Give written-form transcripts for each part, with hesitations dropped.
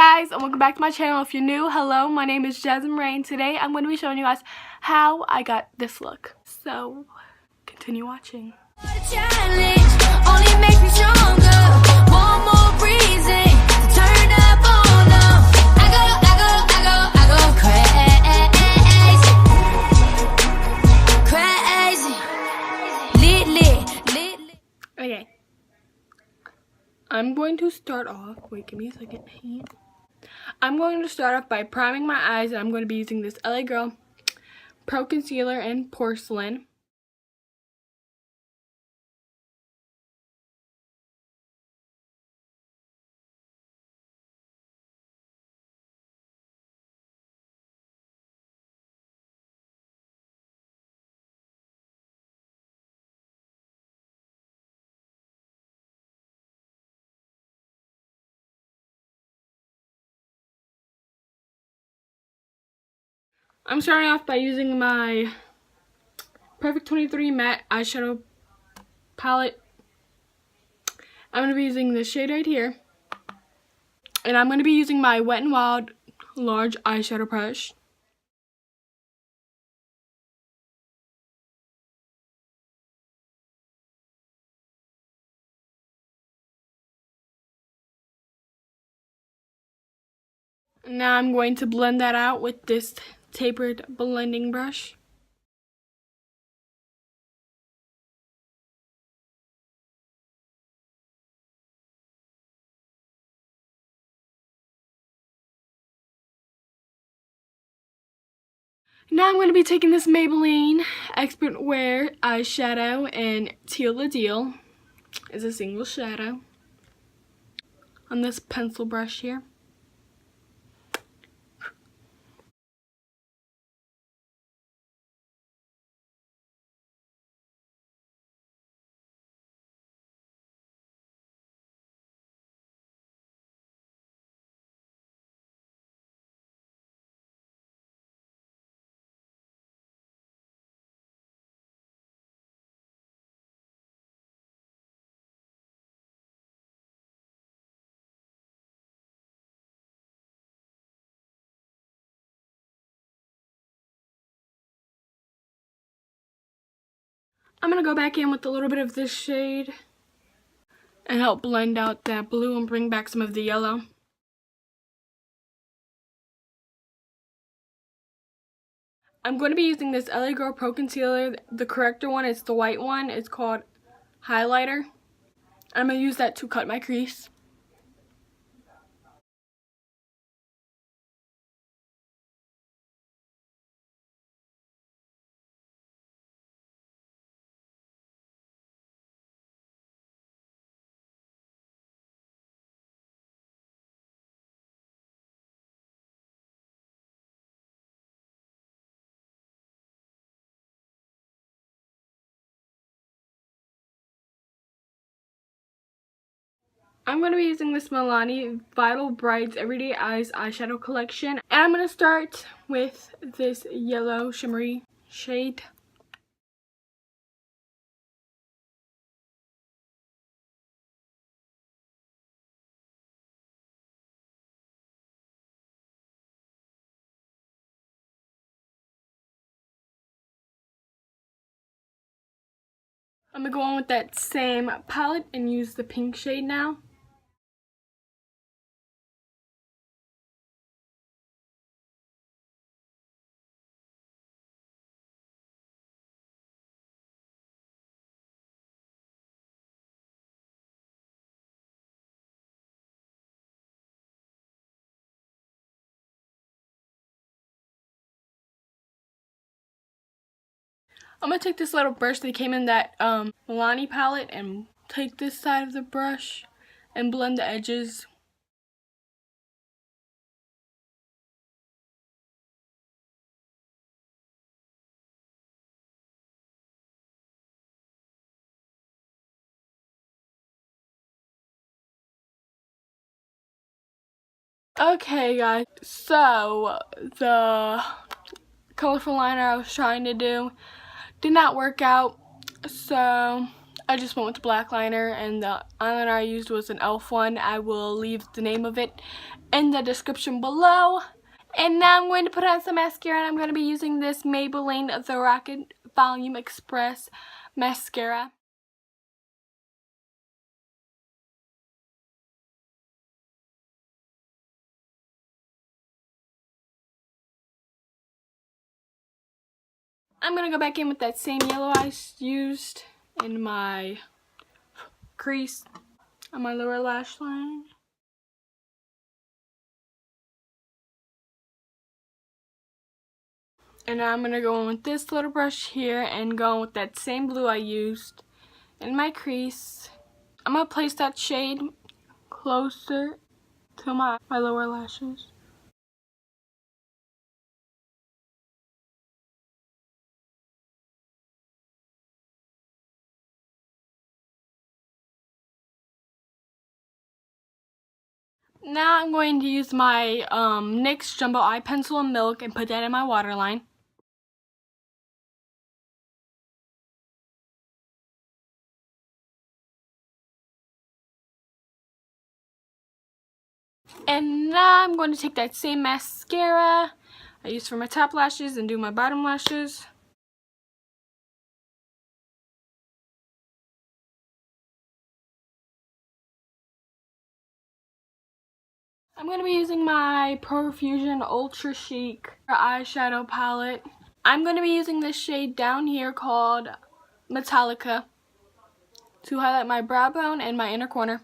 guys, and welcome back to my channel. If you're new, hello, my name is Jasmine. Today I'm going to be showing you guys how I got this look. So, continue watching. Okay. I'm going to start off, wait, give me a second. I'm going to start off by priming my eyes, and I'm going to be using this LA Girl Pro Concealer in Porcelain. I'm starting off by using my Perfect 23 Matte Eyeshadow Palette. I'm going to be using this shade right here. And I'm going to be using my Wet n Wild large eyeshadow brush. Now I'm going to blend that out with this tapered blending brush. Now I'm going to be taking this Maybelline Expert Wear eyeshadow in Teal Deal. It's a single shadow on this pencil brush here. I'm going to go back in with a little bit of this shade and help blend out that blue and bring back some of the yellow. I'm going to be using this LA Girl Pro Concealer. The corrector one is the white one. It's called Highlighter. I'm going to use that to cut my crease. I'm going to be using this Milani Vital Brights Everyday Eyes Eyeshadow Collection. And I'm going to start with this yellow shimmery shade. I'm going to go on with that same palette and use the pink shade now. I'm going to take this little brush that came in that Milani palette and take this side of the brush and blend the edges. Okay guys, so the colorful liner I was trying to do did not work out, so I just went with the black liner, and the eyeliner I used was an e.l.f. one. I will leave the name of it in the description below. And now I'm going to put on some mascara, and I'm going to be using this Maybelline The Rocket Volume Express mascara. I'm going to go back in with that same yellow I used in my crease on my lower lash line. And now I'm going to go in with this little brush here and go in with that same blue I used in my crease. I'm going to place that shade closer to my lower lashes. Now I'm going to use my NYX Jumbo Eye Pencil in Milk and put that in my waterline. And now I'm going to take that same mascara I used for my top lashes and do my bottom lashes. I'm going to be using my Profusion Ultra Chic eyeshadow palette. I'm going to be using this shade down here called Metallica to highlight my brow bone and my inner corner.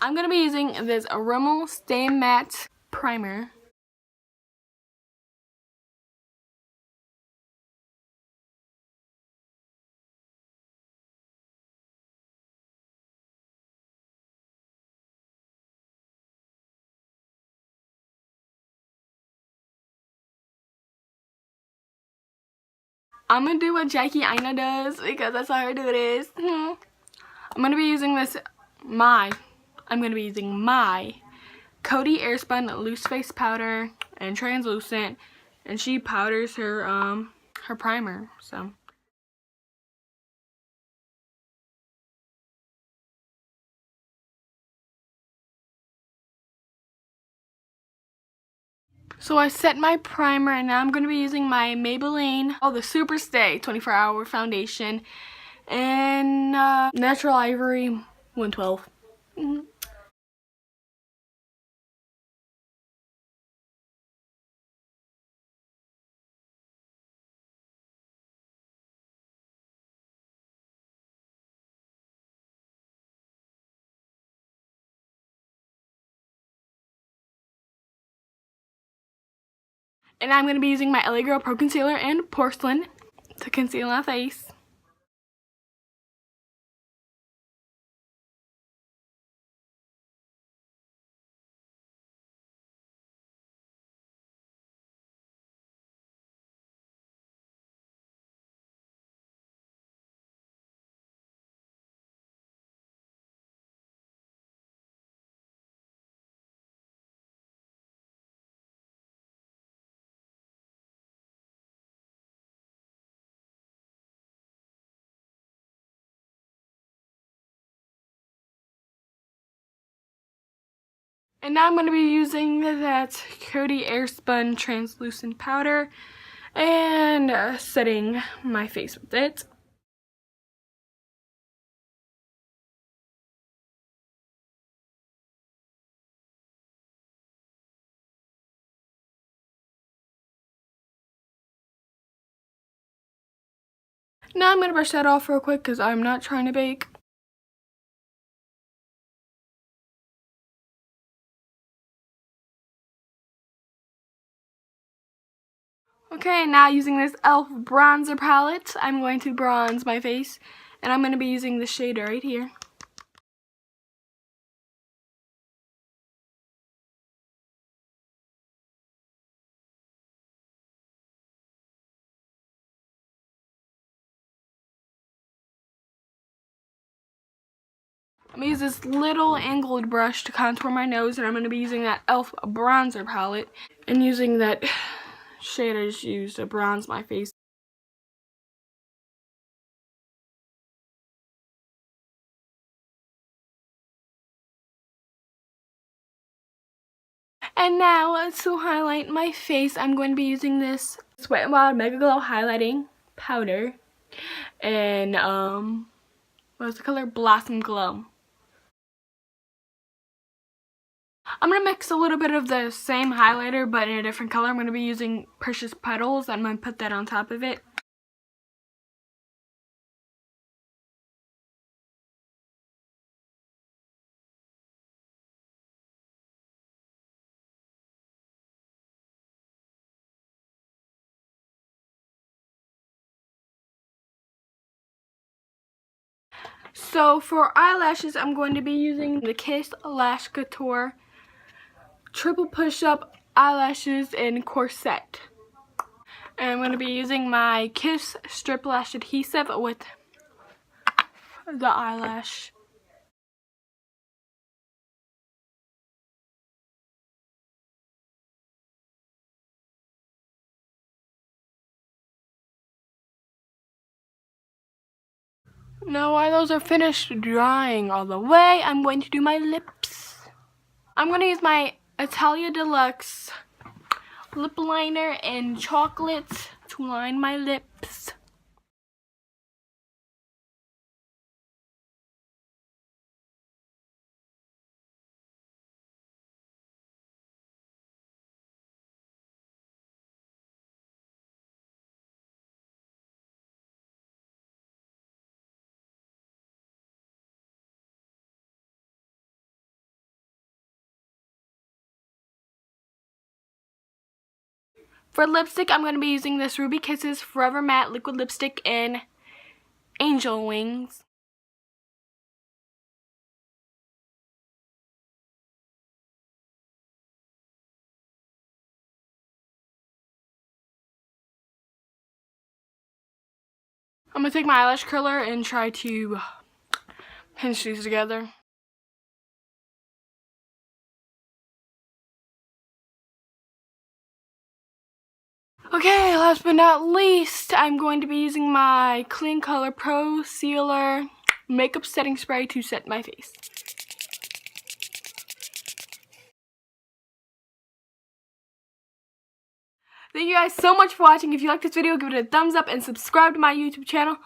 I'm going to be using this Rimmel Stay Matte Primer. I'm going to do what Jackie Aina does because that's how her do this. I'm going to be using my Coty Airspun Loose Face Powder and Translucent, and she powders her primer, so. So I set my primer, and now I'm going to be using my Maybelline, the Superstay 24-hour foundation, and Natural Ivory 112. And I'm going to be using my LA Girl Pro Concealer and Porcelain to conceal my face. And now I'm going to be using that Coty Airspun translucent powder and setting my face with it. Now I'm going to brush that off real quick because I'm not trying to bake. Okay, now using this e.l.f. bronzer palette, I'm going to bronze my face, and I'm going to be using the shade right here. I'm going to use this little angled brush to contour my nose, and I'm going to be using that e.l.f. bronzer palette and using that shade I just used to bronze my face. And now, to highlight my face, I'm going to be using this Wet n Wild Megaglo highlighting powder in, what's the color? Blossom Glow. I'm going to mix a little bit of the same highlighter, but in a different color. I'm going to be using Precious Petals. I'm going to put that on top of it. So for eyelashes, I'm going to be using the Kiss Lash Couture Triple Push-Up Eyelashes in Corset. And I'm going to be using my Kiss Strip Lash Adhesive with the eyelash. Now while those are finished drying all the way, I'm going to do my lips. I'm going to use my Deluxe lip liner in chocolate to line my lips. For lipstick, I'm going to be using this Ruby Kisses Forever Matte Liquid Lipstick in Angel Wings. I'm going to take my eyelash curler and try to pinch these together. Okay, last but not least, I'm going to be using my Kleancolor Pro Sealer Makeup Setting Spray to set my face. Thank you guys so much for watching. If you liked this video, give it a thumbs up and subscribe to my YouTube channel.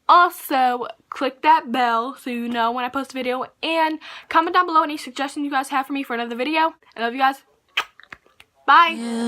Also, click that bell so you know when I post a video. And comment down below any suggestions you guys have for me for another video. I love you guys. Bye. Yeah.